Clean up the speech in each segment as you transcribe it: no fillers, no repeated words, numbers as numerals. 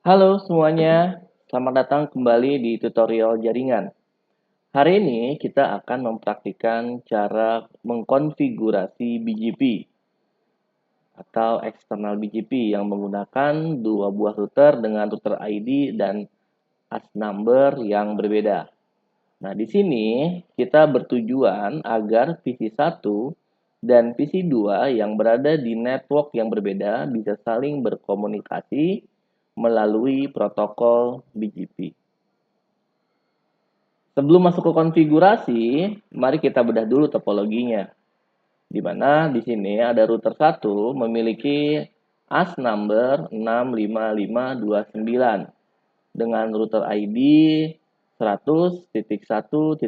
Halo semuanya, selamat datang kembali di tutorial jaringan. Hari ini kita akan mempraktikkan cara mengkonfigurasi BGP atau external BGP yang menggunakan dua buah router dengan router ID dan AS number yang berbeda. Nah, di sini kita bertujuan agar PC1 dan PC2 yang berada di network yang berbeda bisa saling berkomunikasi melalui protokol BGP. Sebelum masuk ke konfigurasi, mari kita bedah dulu topologinya. Di mana di sini ada router 1 memiliki AS number 65529 dengan router ID 100.1.1.1.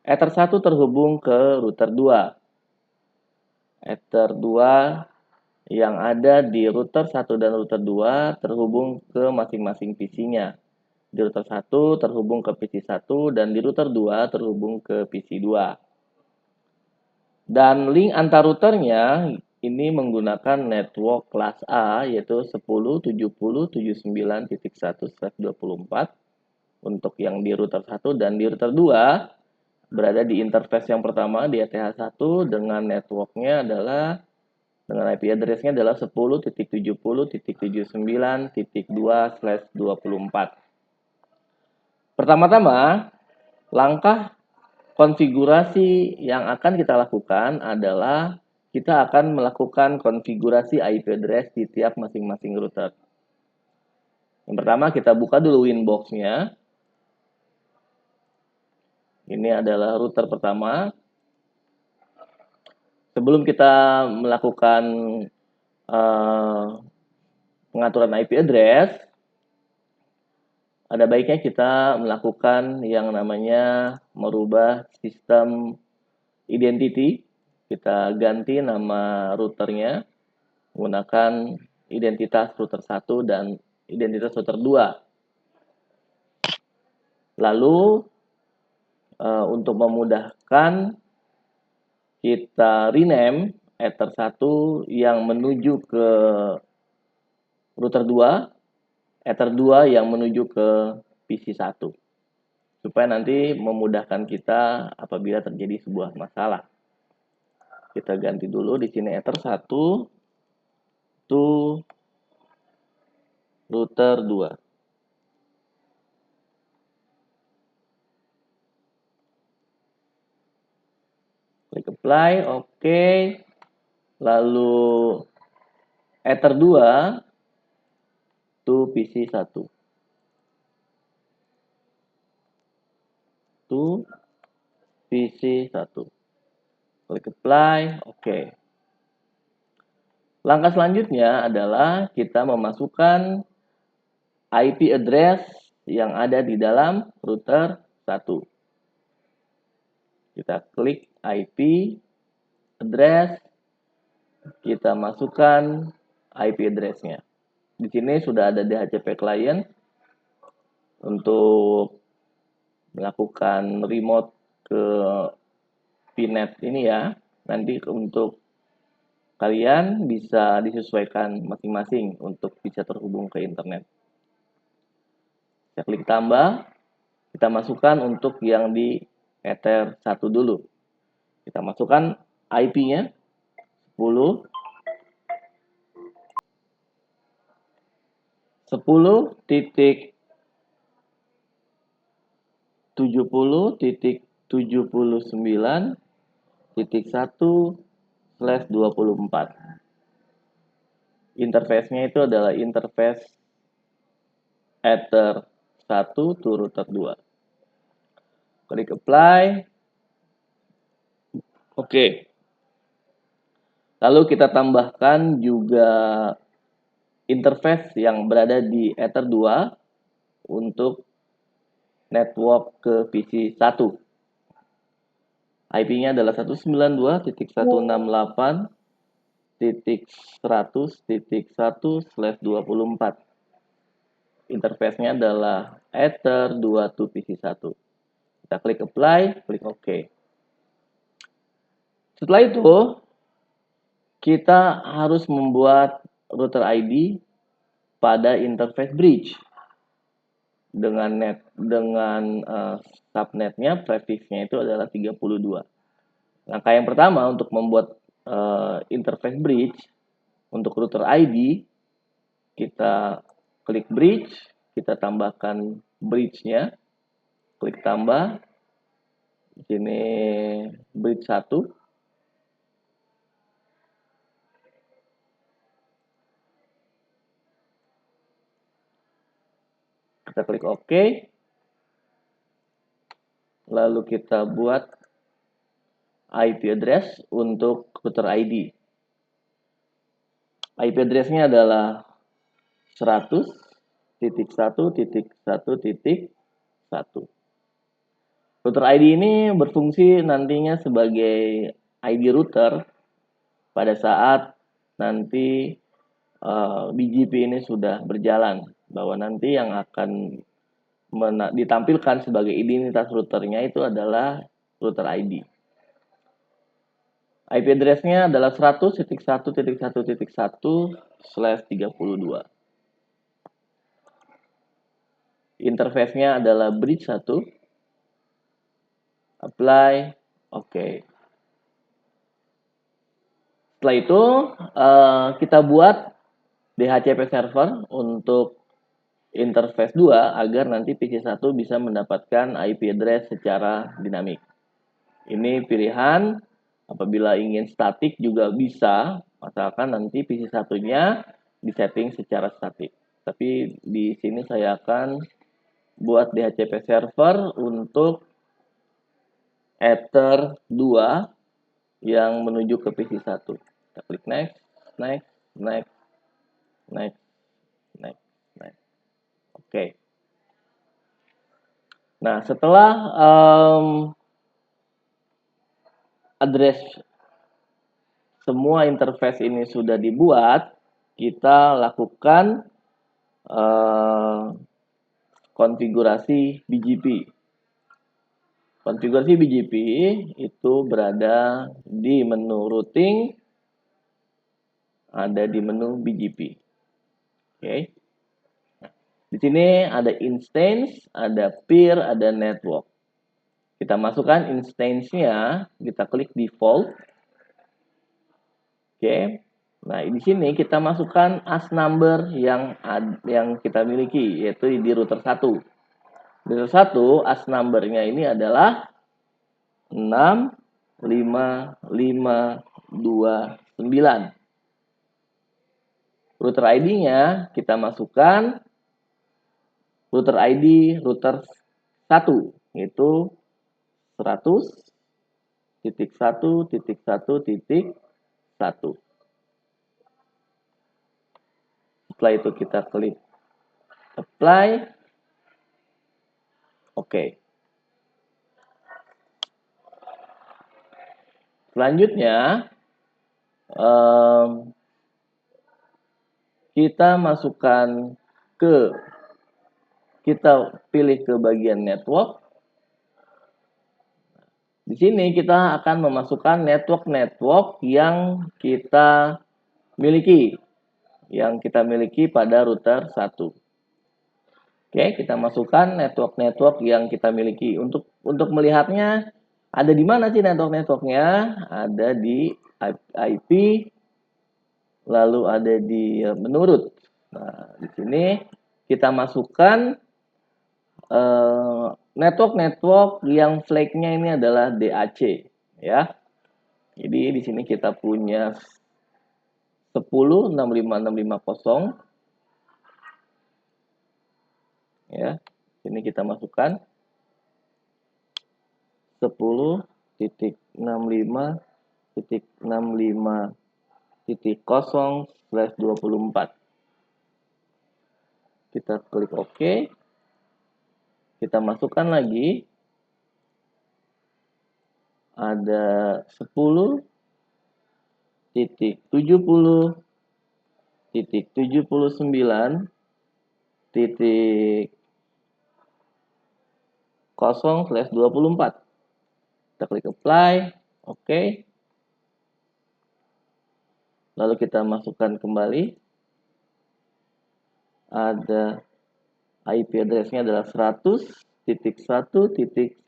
Ether 1 terhubung ke router 2. Ether 2 yang ada di router 1 dan router 2 terhubung ke masing-masing PC-nya. Di router 1 terhubung ke PC 1 dan di router 2 terhubung ke PC 2. Dan link antar routernya ini menggunakan network kelas A yaitu 10.70.79.1/24 untuk yang di router 1 dan di router 2 berada di interface yang pertama di ETH1 dengan networknya adalah dengan IP address-nya adalah 10.70.79.2/24. Pertama-tama, langkah konfigurasi yang akan kita lakukan adalah kita akan melakukan konfigurasi IP address di tiap masing-masing router. Yang pertama kita buka dulu Winbox-nya. Ini adalah router pertama. Sebelum kita melakukan pengaturan IP address, ada baiknya kita melakukan yang namanya merubah sistem identity. Kita ganti nama routernya menggunakan identitas router 1 dan identitas router 2. Lalu untuk memudahkan kita rename Ether 1 yang menuju ke router 2, Ether 2 yang menuju ke PC 1. Supaya nanti memudahkan kita apabila terjadi sebuah masalah. Kita ganti dulu di sini Ether 1 to router 2. Klik apply, oke. Lalu Ether 2 to PC 1. To PC 1. Klik apply, oke. Langkah selanjutnya adalah kita memasukkan IP address yang ada di dalam router 1. Kita klik IP address, kita masukkan IP address-nya. Di sini sudah ada DHCP client untuk melakukan remote ke PNet ini ya. Nanti untuk kalian bisa disesuaikan masing-masing untuk bisa terhubung ke internet. Kita klik tambah, kita masukkan untuk yang di Ether 1 dulu. Kita masukkan IP-nya 10 10.70.79.1/24. Interface-nya itu adalah interface Ether 1 to router 2. Klik apply. Oke. Lalu kita tambahkan juga interface yang berada di Ether 2 untuk network ke PC 1. IP-nya adalah 192.168.100.1/24. Interface-nya adalah Ether 2 to PC 1. Kita klik apply, klik OK. Setelah itu, kita harus membuat router ID pada interface bridge dengan subnetnya prefixnya itu adalah 32. Langkah yang pertama untuk membuat interface bridge untuk router ID, kita klik bridge, kita tambahkan bridge-nya, klik tambah, di sini bridge 1. Kita klik OK. Lalu kita buat IP address untuk router ID. IP address-nya adalah 100.1.1.1. Router ID ini berfungsi nantinya sebagai ID router pada saat nanti BGP ini sudah berjalan, bahwa nanti yang akan ditampilkan sebagai identitas routernya itu adalah router ID. IP address-nya adalah 100.1.1.1/32. Interface-nya adalah bridge 1. Apply, OK. Setelah itu kita buat DHCP server untuk interface 2 agar nanti PC1 bisa mendapatkan IP address secara dinamik. Ini pilihan, apabila ingin statik juga bisa, asalkan nanti PC1-nya disetting secara statik. Tapi di sini saya akan buat DHCP server untuk Ether 2 yang menuju ke PC1. Kita klik next, next, next, next, next, next. Oke. Nah, setelah address semua interface ini sudah dibuat, kita lakukan konfigurasi BGP. Konfigurasi BGP itu berada di menu routing, ada di menu BGP. Oke. Di sini ada instance, ada peer, ada network. Kita masukkan instance-nya, kita klik default. Oke. Nah, di sini kita masukkan AS number yang kita miliki, yaitu di router 1. Router 1 AS number-nya ini adalah 65529. Router ID-nya kita masukkan router ID router 1, yaitu 100.1.1.1. Setelah itu kita klik apply. Oke. Selanjutnya kita masukkan kita pilih ke bagian network. Di sini kita akan memasukkan network yang kita miliki, pada router 1. Oke, kita masukkan network yang kita miliki. Untuk melihatnya, ada di mana sih networknya? Ada di IP, lalu ada di menurut. Nah, di sini kita masukkan network yang flagnya ini adalah DAC, ya. Jadi di sini kita punya 10.65650, ya. Ini kita masukkan 10.65.65.0/24. Kita klik OK. Kita masukkan lagi ada 10.70.79.0/24. Kita klik apply, OK. Lalu kita masukkan kembali ada IP address-nya adalah 100.1.1/32.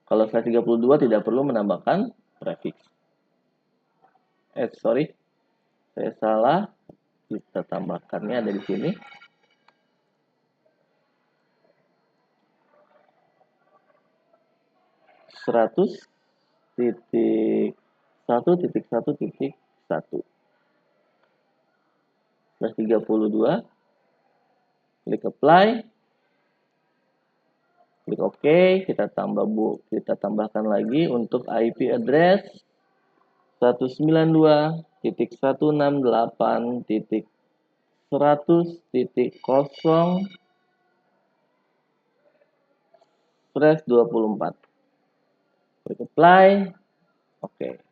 Kalau slash 32 tidak perlu menambahkan prefix. Sorry, saya salah. Kita tambahkannya ada di sini. Seratus titik 1.1.1 plus 32, klik apply, klik OK, kita tambahkan lagi untuk IP address 192.168.0/24. Klik apply, OK.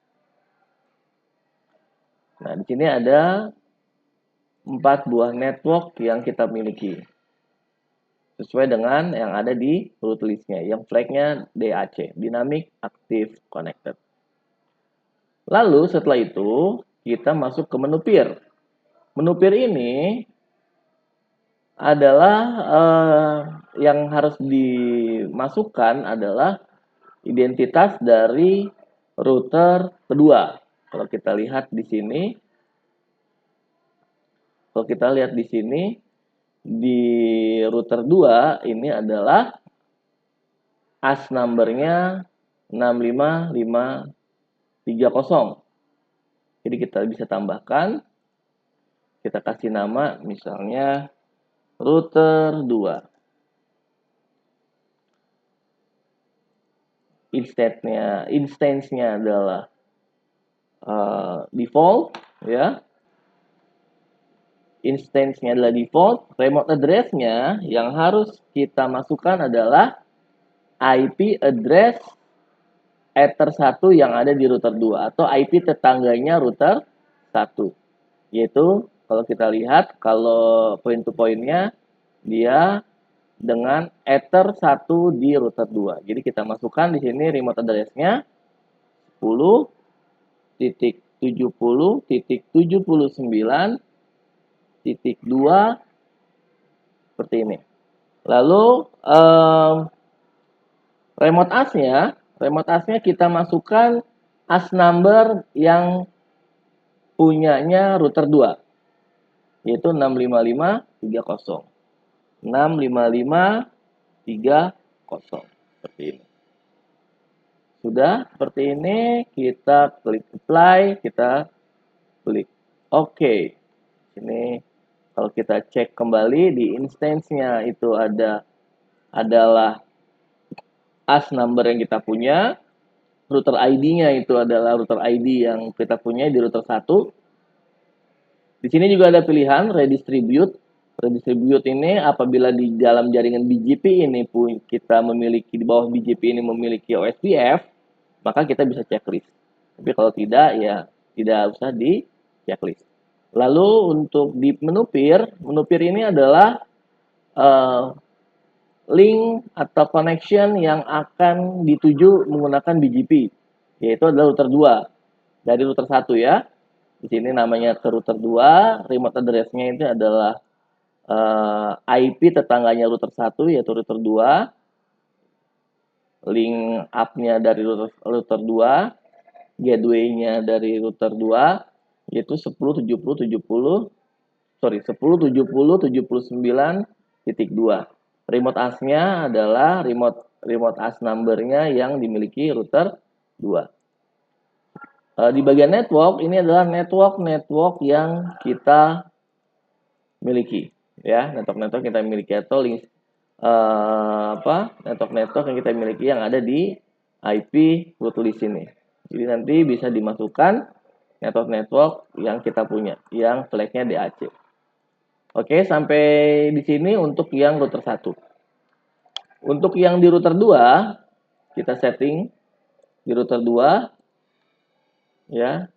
Nah, di sini ada 4 buah network yang kita miliki sesuai dengan yang ada di root list-nya, yang flagnya DAC, Dynamic Active Connected. Lalu setelah itu kita masuk ke menu peer. Menu peer ini adalah yang harus dimasukkan adalah identitas dari router kedua. Kalau kita lihat di sini, di router 2 ini adalah AS number-nya 65530. Jadi kita bisa tambahkan, kita kasih nama misalnya router 2. Instance-nya adalah default, ya. Instance-nya adalah default. Remote address-nya yang harus kita masukkan adalah IP address Ether 1 yang ada di router 2 atau IP tetangganya router 1. Yaitu kalau kita lihat, kalau point to point-nya dia dengan Ether 1 di router 2. Jadi kita masukkan di sini remote address-nya 10.70.79.2 seperti ini. Lalu remote AS-nya kita masukkan AS number yang punyanya router 2, yaitu 65530. 65530 seperti ini. Sudah seperti ini, kita klik apply, kita klik OK. Ini kalau kita cek kembali di instance-nya itu adalah AS number yang kita punya, router ID-nya itu adalah router ID yang kita punya di router 1. Di sini juga ada pilihan redistribute. Redistribute ini apabila di dalam jaringan BGP ini pun kita memiliki, di bawah BGP ini memiliki OSPF, maka kita bisa checklist. Tapi kalau tidak, ya tidak usah di checklist. Lalu untuk di menu peer ini adalah link atau connection yang akan dituju menggunakan BGP, yaitu adalah router 2 dari router 1 ya. Di sini namanya ke router 2, remote address-nya itu adalah IP tetangganya router 1 yaitu router 2. Link up-nya dari router 2, gateway-nya dari router 2 yaitu 10.70.79.2. Remote AS-nya adalah remote AS number-nya yang dimiliki router 2. Di bagian network, ini adalah network yang kita miliki, ya. Network kita miliki atau link network yang kita miliki yang ada di IP root list ini. Jadi nanti bisa dimasukkan network yang kita punya, yang flagnya DAC. Oke, sampai di sini untuk yang router 1. Untuk yang di router 2, kita setting di router 2. Ya,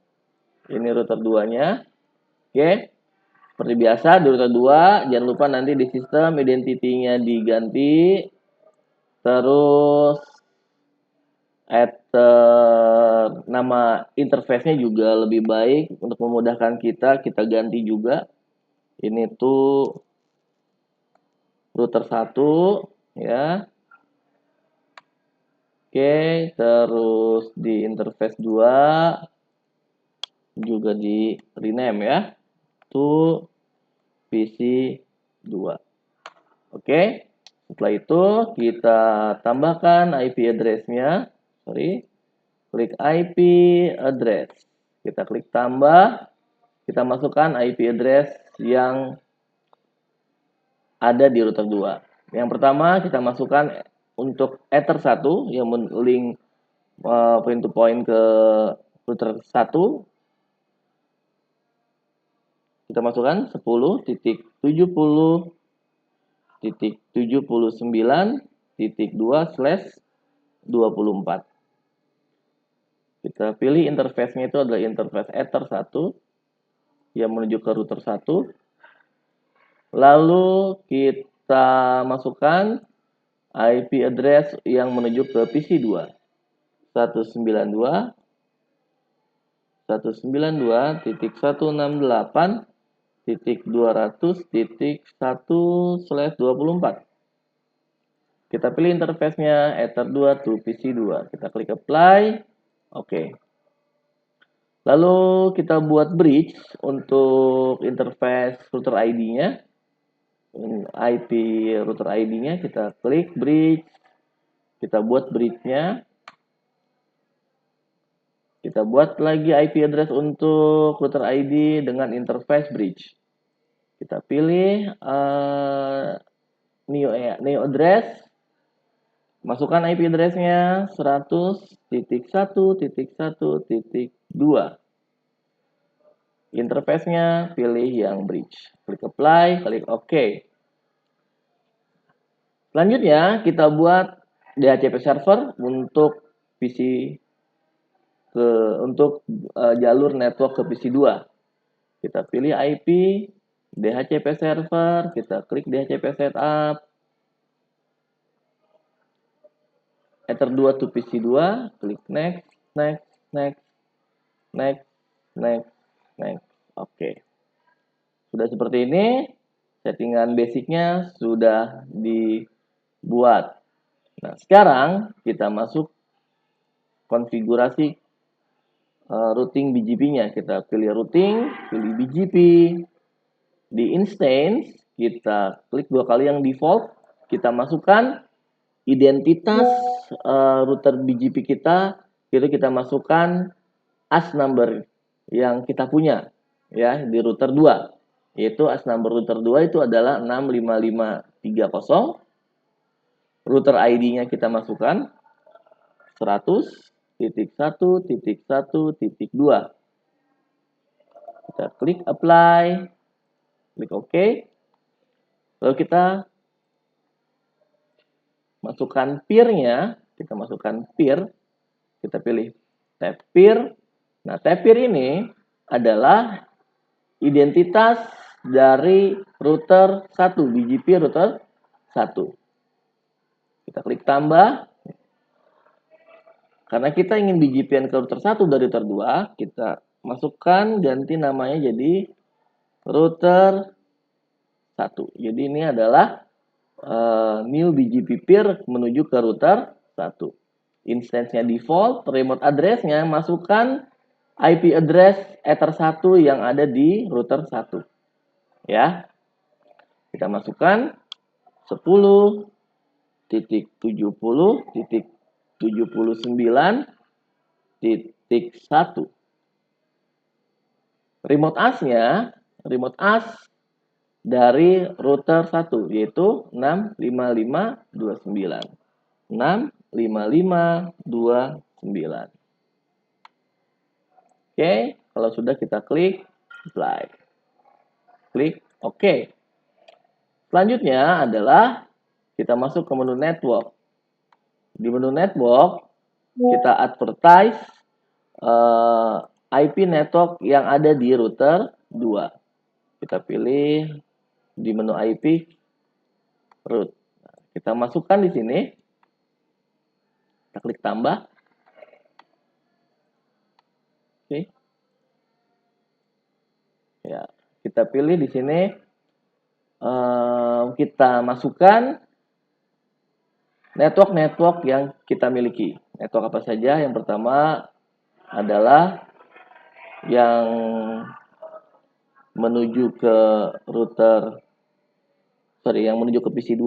ini router 2-nya. Oke, seperti biasa di router 2, jangan lupa nanti di sistem identity-nya diganti. Terus Nama interface-nya juga lebih baik untuk memudahkan kita ganti juga. Ini tuh router 1 ya. Oke, terus di interface 2 juga di rename ya. To PC 2. Oke. Setelah itu kita tambahkan IP address-nya. Klik IP address. Kita klik tambah. Kita masukkan IP address yang ada di router 2. Yang pertama kita masukkan untuk Ether 1 yang link point to point ke router 1. Kita masukkan 10.70.79.2/24. Kita pilih interface-nya itu adalah interface Ether 1 yang menuju ke router 1. Lalu kita masukkan IP address yang menuju ke PC 2. 192.168.200.1/24. Kita pilih interface-nya Ether 2 to PC 2. Kita klik apply. Oke. Lalu kita buat bridge untuk interface router ID-nya. IP router ID-nya kita klik bridge. Kita buat bridge-nya. Kita buat lagi IP address untuk router ID dengan interface bridge. Kita pilih new address. Masukkan IP address-nya 100.1.1.2. Interface-nya pilih yang bridge. Klik apply, klik OK. Selanjutnya kita buat DHCP server untuk PC untuk jalur network ke PC 2. Kita pilih IP DHCP server, kita klik DHCP setup. Ether 2 to PC 2, klik next, next, next, next, next, next. Oke. Sudah seperti ini, settingan basicnya sudah dibuat. Nah, sekarang kita masuk konfigurasi routing BGP-nya. Kita pilih routing, pilih BGP. Di instance, kita klik 2 kali yang default. Kita masukkan identitas router BGP kita. Itu kita masukkan AS number yang kita punya ya di router 2. Yaitu AS number router 2 itu adalah 65530. Router ID-nya kita masukkan 100.1.1.2. Kita klik apply, klik OK. Lalu kita masukkan peer-nya, kita masukkan peer, kita pilih tab peer. Nah, tab peer ini adalah identitas dari router 1, BGP router 1. Kita klik tambah. Karena kita ingin BGP-an ke router 1 dari router 2, kita masukkan ganti namanya jadi router 1. Jadi ini adalah new BGP peer menuju ke router 1. Instance-nya default, remote address-nya masukkan IP address Ether 1 yang ada di router 1. Ya. Kita masukkan 10.70.79.1. Remote AS-nya, remote AS dari router 1 yaitu 65529. 65529. Oke, kalau sudah kita klik apply. Klik OK. Selanjutnya adalah kita masuk ke menu network. Di menu network kita advertise IP network yang ada di router 2. Kita pilih di menu IP root. Kita masukkan di sini. Kita klik tambah. Oke. Ya, kita pilih di sini, kita masukkan network-network yang kita miliki. Network apa saja? Yang pertama adalah yang menuju ke router, yang menuju ke PC2,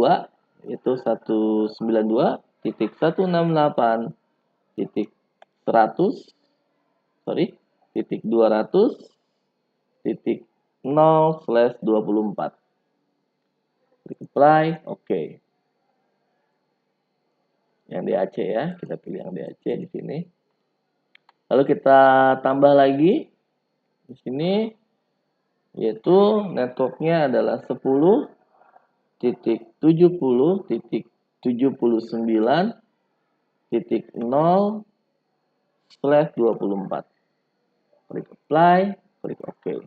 yaitu 192.168.100, titik 200.0/24. Klik apply, oke. Yang DAC ya, kita pilih yang DAC di sini. Lalu kita tambah lagi di sini, yaitu networknya adalah 10.70.79.0/24. Klik apply, klik OK.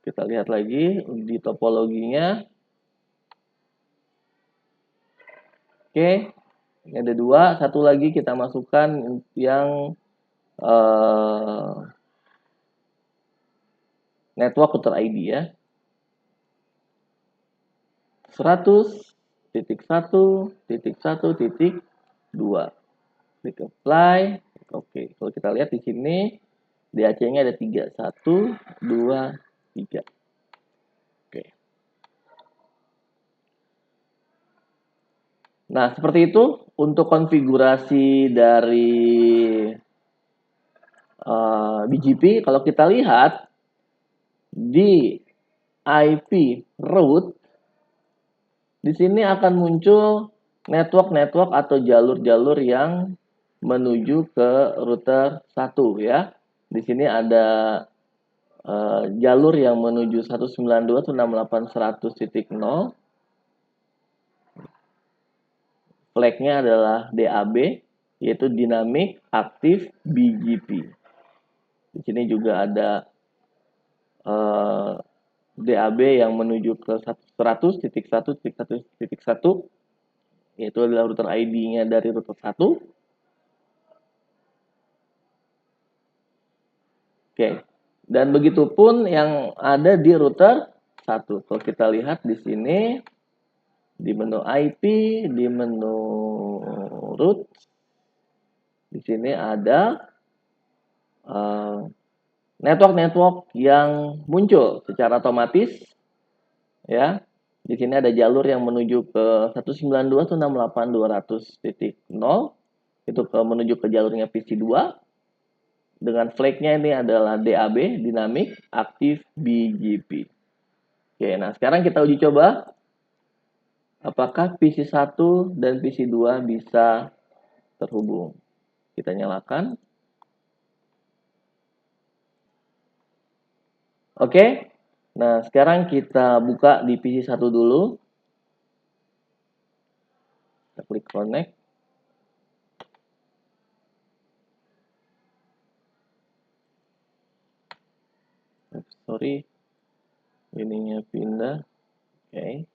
Kita lihat lagi di topologinya. Oke, ini ada dua. Satu lagi kita masukkan yang network router ID ya. 100.1.1.2. Klik apply, oke. Kalau kita lihat di sini DAC-nya ada 3, 1, 2, 3. Oke. Nah, seperti itu untuk konfigurasi dari BGP. Kalau kita lihat di IP route, di sini akan muncul network-network atau jalur-jalur yang menuju ke router 1 ya. Di sini ada jalur yang menuju 192.168.100.0. Flagnya adalah DAB, yaitu Dynamic Active BGP. Di sini juga ada DAB yang menuju ke 100.1.1.1, yaitu adalah router ID-nya dari router 1. Oke. Dan begitu pun yang ada di router 1. Kalau kita lihat di sini, di menu IP, di menu root, di sini ada network-network yang muncul secara otomatis ya. Di sini ada jalur yang menuju ke 192.168.200.0, itu menuju ke jalurnya PC2. Dengan flagnya ini adalah DAB, Dynamic Active BGP. Oke, nah sekarang kita uji coba apakah PC1 dan PC2 bisa terhubung. Kita nyalakan. Oke. Nah, sekarang kita buka di PC1 dulu. Kita klik connect. Sorry. Ininya pindah. Oke.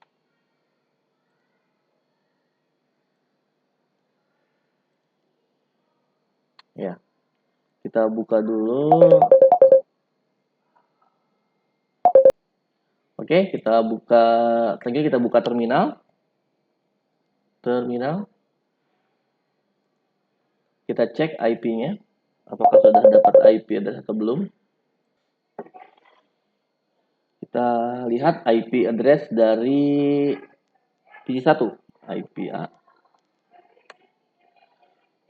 Ya. Kita buka dulu. Oke, kita buka terminal. Kita cek IP-nya. Apakah sudah dapat IP address atau belum? Kita lihat IP address dari PC1, IP A.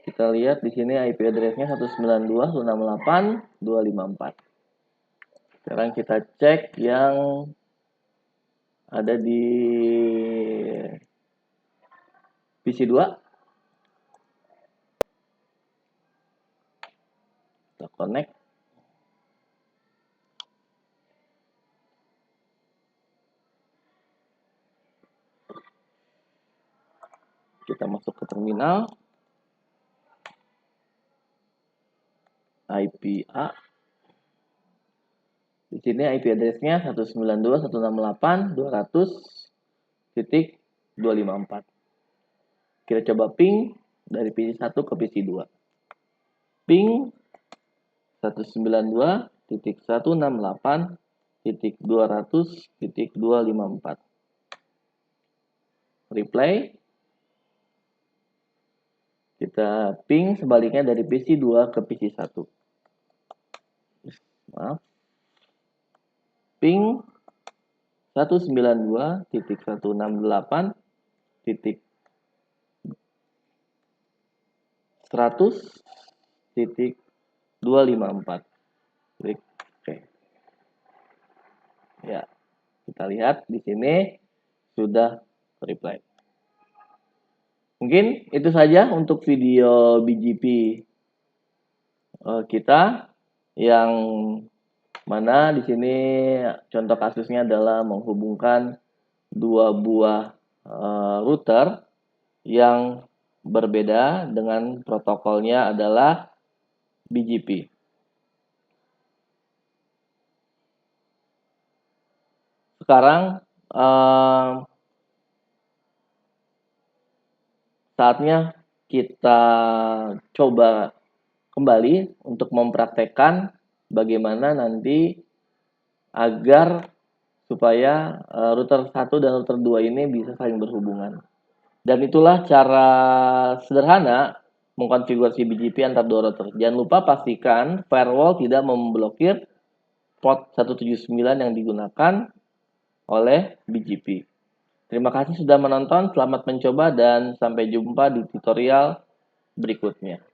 Kita lihat di sini IP address-nya 192.168.254. Sekarang kita cek yang ada di PC2. Kita connect. Kita masuk ke terminal. IP A. Di sini IP address-nya 192.168.200.254. Kita coba ping dari PC1 ke PC2. Ping 192.168.200.254. Replay. Kita ping sebaliknya dari PC2 ke PC1. Maaf. Ping 192.168.100.254. Klik OK. Ya, kita lihat di sini sudah reply. Mungkin itu saja untuk video BGP kita, yang mana di sini contoh kasusnya adalah menghubungkan dua buah router yang berbeda dengan protokolnya adalah BGP. Sekarang saatnya kita coba kembali untuk mempraktekkan bagaimana nanti agar supaya router 1 dan router 2 ini bisa saling berhubungan. Dan itulah cara sederhana mengkonfigurasi BGP antar dua router. Jangan lupa pastikan firewall tidak memblokir port 179 yang digunakan oleh BGP. Terima kasih sudah menonton, selamat mencoba dan sampai jumpa di tutorial berikutnya.